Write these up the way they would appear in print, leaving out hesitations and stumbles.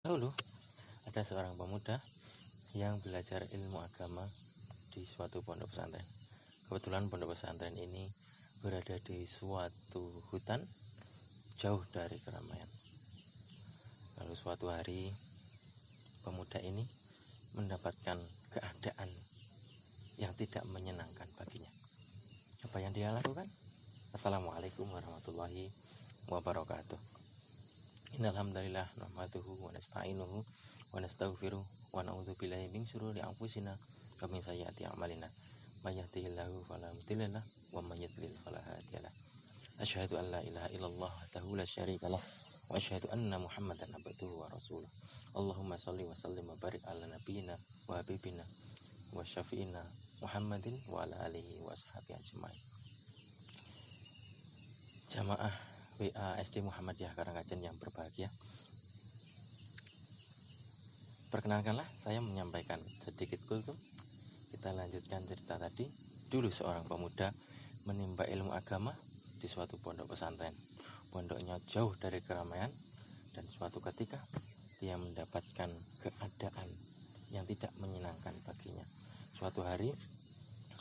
Dahulu ada seorang pemuda yang belajar ilmu agama di suatu pondok pesantren. Kebetulan pondok pesantren ini berada di suatu hutan jauh dari keramaian. Lalu suatu hari pemuda ini mendapatkan keadaan yang tidak menyenangkan baginya. Apa yang dia lakukan? Assalamualaikum warahmatullahi wabarakatuh. Innal hamdalillah nahmaduhu wa nasta'inuhu wa nastaghfiruh wa na'udzu billahi min syururi anfusina wa min sayyiati a'malina. May yahdihillahu fala mudhillalah wa may yudlil fala hadiyalah. Asyhadu an la ilaha illallah wahdahu la syarikalah wa asyhadu anna Muhammadan abduhu wa rasuluh. Allahumma shalli wa sallim wa barik ala nabiyyina wa habibina wa syafi'ina Muhammadin wa ala alihi wa sahbihi ajmain. Jamaah WA SD Muhammadiyah Karangkajen yang berbahagia, perkenalkanlah saya menyampaikan sedikit kultum. Kita lanjutkan cerita tadi. Dulu seorang pemuda menimba ilmu agama di suatu pondok pesantren. Pondoknya jauh dari keramaian, dan suatu ketika dia mendapatkan keadaan yang tidak menyenangkan baginya. Suatu hari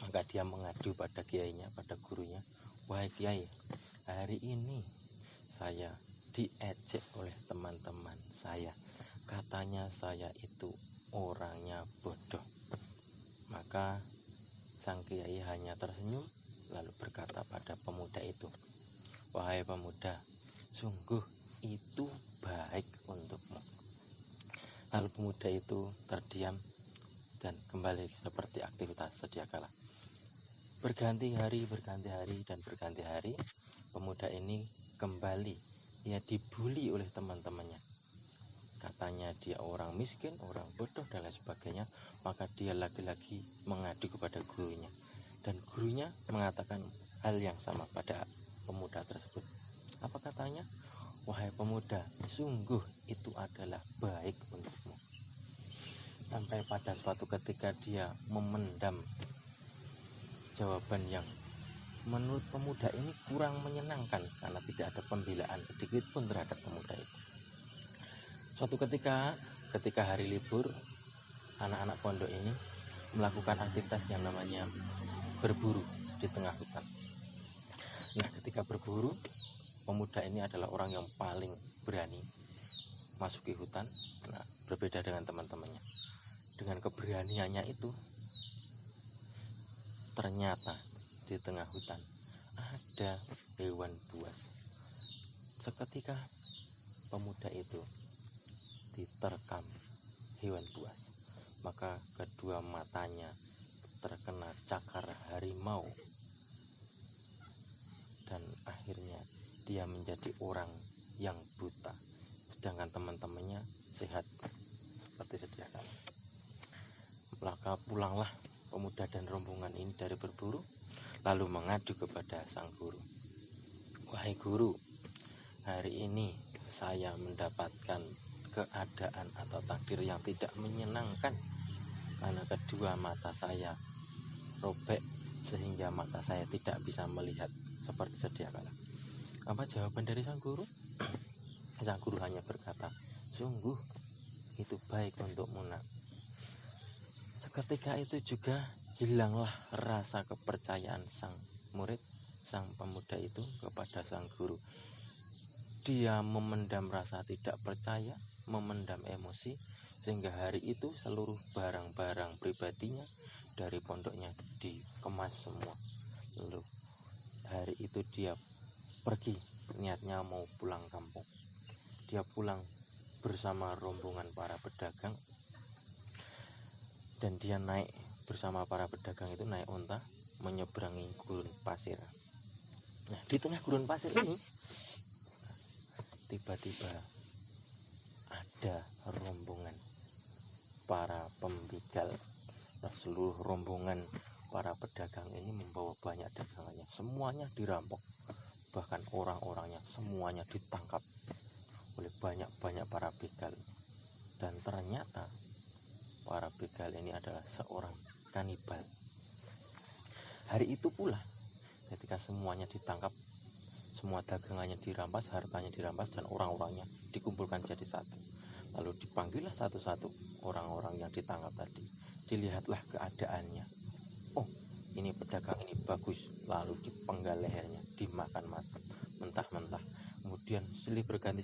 maka dia mengadu pada kiainya, pada gurunya, "Wahai kiai, hari ini saya diejek oleh teman-teman saya. Katanya saya itu orangnya bodoh." Maka sang kiai hanya tersenyum lalu berkata pada pemuda itu, "Wahai pemuda, sungguh itu baik untukmu." Lalu pemuda itu terdiam dan kembali seperti aktivitas sedia kala. Berganti hari, dan berganti hari, pemuda ini kembali. Ia dibully oleh teman-temannya. Katanya dia orang miskin, orang bodoh, dan lain sebagainya. Maka dia lagi-lagi mengadu kepada gurunya. Dan gurunya mengatakan hal yang sama pada pemuda tersebut. Apa katanya? "Wahai pemuda, sungguh itu adalah baik untukmu." Sampai pada suatu ketika dia memendam jawaban yang menurut pemuda ini kurang menyenangkan, karena tidak ada pembelaan sedikit pun terhadap pemuda itu. Suatu ketika hari libur, anak-anak pondok ini melakukan aktivitas yang namanya berburu di tengah hutan. Nah, ketika berburu, pemuda ini adalah orang yang paling berani masuki hutan. Nah, berbeda dengan teman-temannya. Dengan keberaniannya itu, ternyata di tengah hutan ada hewan buas. Seketika pemuda itu diterkam hewan buas, maka kedua matanya terkena cakar harimau, dan akhirnya dia menjadi orang yang buta, sedangkan teman-temannya sehat seperti sedia kala. Maka pulanglah pemuda dan rombongan ini dari berburu, lalu mengadu kepada sang guru. "Wahai guru, hari ini saya mendapatkan keadaan atau takdir yang tidak menyenangkan, karena kedua mata saya robek sehingga mata saya tidak bisa melihat seperti sedia kala." Apa jawaban dari sang guru? Sang guru hanya berkata, "Sungguh itu baik untukmu, nak." Seketika itu juga hilanglah rasa kepercayaan sang murid, sang pemuda itu kepada sang guru. Dia memendam rasa tidak percaya, memendam emosi, sehingga hari itu seluruh barang-barang pribadinya dari pondoknya dikemas semua. Lalu hari itu dia pergi, niatnya mau pulang kampung. Dia pulang bersama rombongan para pedagang, dan dia naik bersama para pedagang itu, naik unta menyeberangi gurun pasir. Nah, di tengah gurun pasir ini tiba-tiba ada rombongan para pembegal. Nah, seluruh rombongan para pedagang ini membawa banyak dagangannya, semuanya dirampok, bahkan orang-orangnya semuanya ditangkap oleh banyak para begal. Dan ternyata para begal ini adalah seorang kanibal. Hari itu pula ketika semuanya ditangkap, semua dagangannya dirampas, hartanya dirampas, dan orang-orangnya dikumpulkan jadi satu, Lalu dipanggillah satu-satu orang-orang yang ditangkap tadi. Dilihatlah keadaannya. Oh, ini pedagang ini bagus. Lalu dipenggal lehernya, dimakan mentah-mentah. Kemudian silih berganti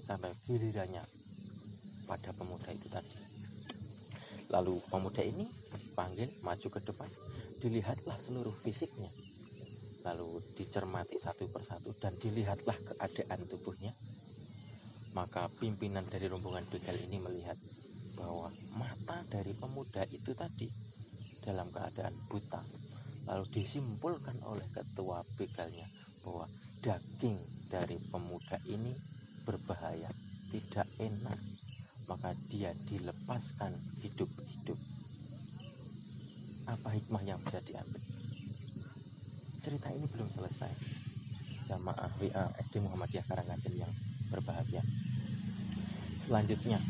sampai gilirannya pada pemuda itu tadi. Lalu pemuda ini dipanggil maju ke depan, dilihatlah seluruh fisiknya. Lalu dicermati satu persatu dan dilihatlah keadaan tubuhnya. Maka pimpinan dari rombongan begal ini melihat bahwa mata dari pemuda itu tadi dalam keadaan buta. Lalu disimpulkan oleh ketua begalnya bahwa daging dari pemuda ini berbahaya, tidak enak. Maka dia dilepaskan hidup-hidup. Apa hikmah yang bisa diambil? Cerita ini belum selesai. Jamaah WA SD Muhammadiyah Karangajeng yang berbahagia. Selanjutnya,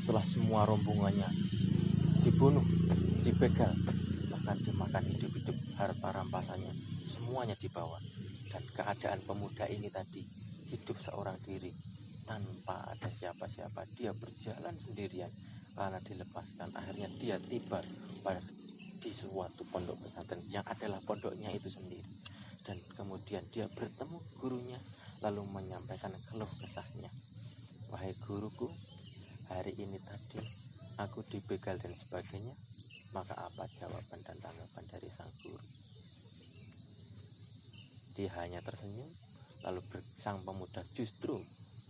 setelah semua rombongannya dibunuh, dibegal, bahkan dimakan hidup-hidup, harta rampasannya semuanya dibawa, dan keadaan pemuda ini tadi hidup seorang diri tanpa ada siapa-siapa. Dia berjalan sendirian karena dilepaskan. Akhirnya dia tiba di suatu pondok pesantren yang adalah pondoknya itu sendiri, dan kemudian dia bertemu gurunya lalu menyampaikan keluh kesahnya. Wahai guruku, hari ini tadi aku dibegal dan sebagainya. Maka apa jawaban dan tanggapan dari sang guru? Dia hanya tersenyum. Lalu sang pemuda justru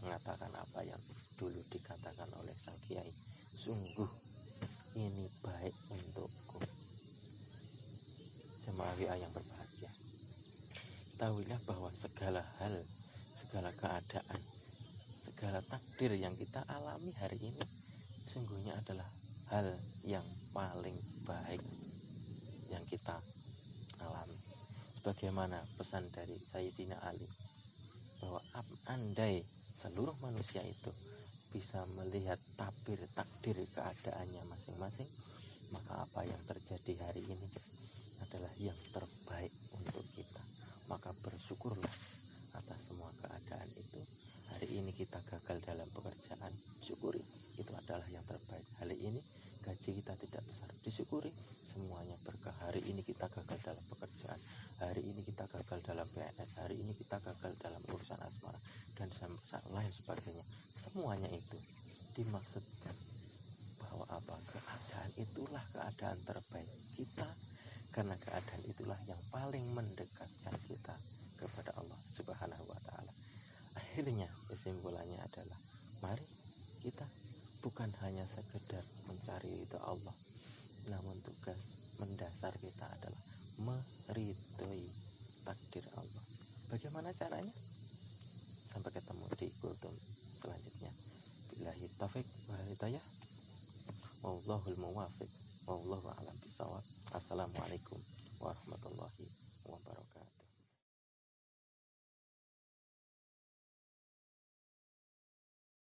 mengatakan apa yang dulu dikatakan oleh sang kiai. Sungguh ini baik untukku. Jemaah WA yang berbahagia, ketahuilah bahwa segala hal, segala keadaan, segala takdir yang kita alami hari ini sungguhnya adalah hal yang paling baik yang kita alami. Sebagaimana pesan dari Sayyidina Ali bahwa andai seluruh manusia itu bisa melihat tabir takdir keadaannya masing-masing, maka apa yang terjadi hari ini adalah yang terbaik untuk kita. Maka bersyukurlah atas semua keadaan itu. Hari ini kita gagal dalam pekerjaan, syukuri, itu adalah yang terbaik. Hari ini gaji kita tidak besar, disyukuri, semuanya berkah. Hari ini kita gagal dalam pekerjaan, hari ini kita gagal dalam PNS, hari ini kita gagal dalam urusan asmara, dan lain sebagainya. Semuanya itu dimaksudkan bahwa apa? Keadaan itulah keadaan terbaik kita, karena keadaan itulah yang paling mendekatkan kita kepada Allah Subhanahu wa Ta'ala. Akhirnya kesimpulannya adalah, mari kita bukan hanya sekedar mencari ridha Allah, namun tugas mendasar kita adalah meridhoi takdir Allah. Bagaimana caranya? Sampai ketemu di kultum selanjutnya. Billahi taufiq wal hidayah. Wallahul muwaffiq. Wallahu a'lam bishawab. Assalamualaikum warahmatullahi wabarakatuh.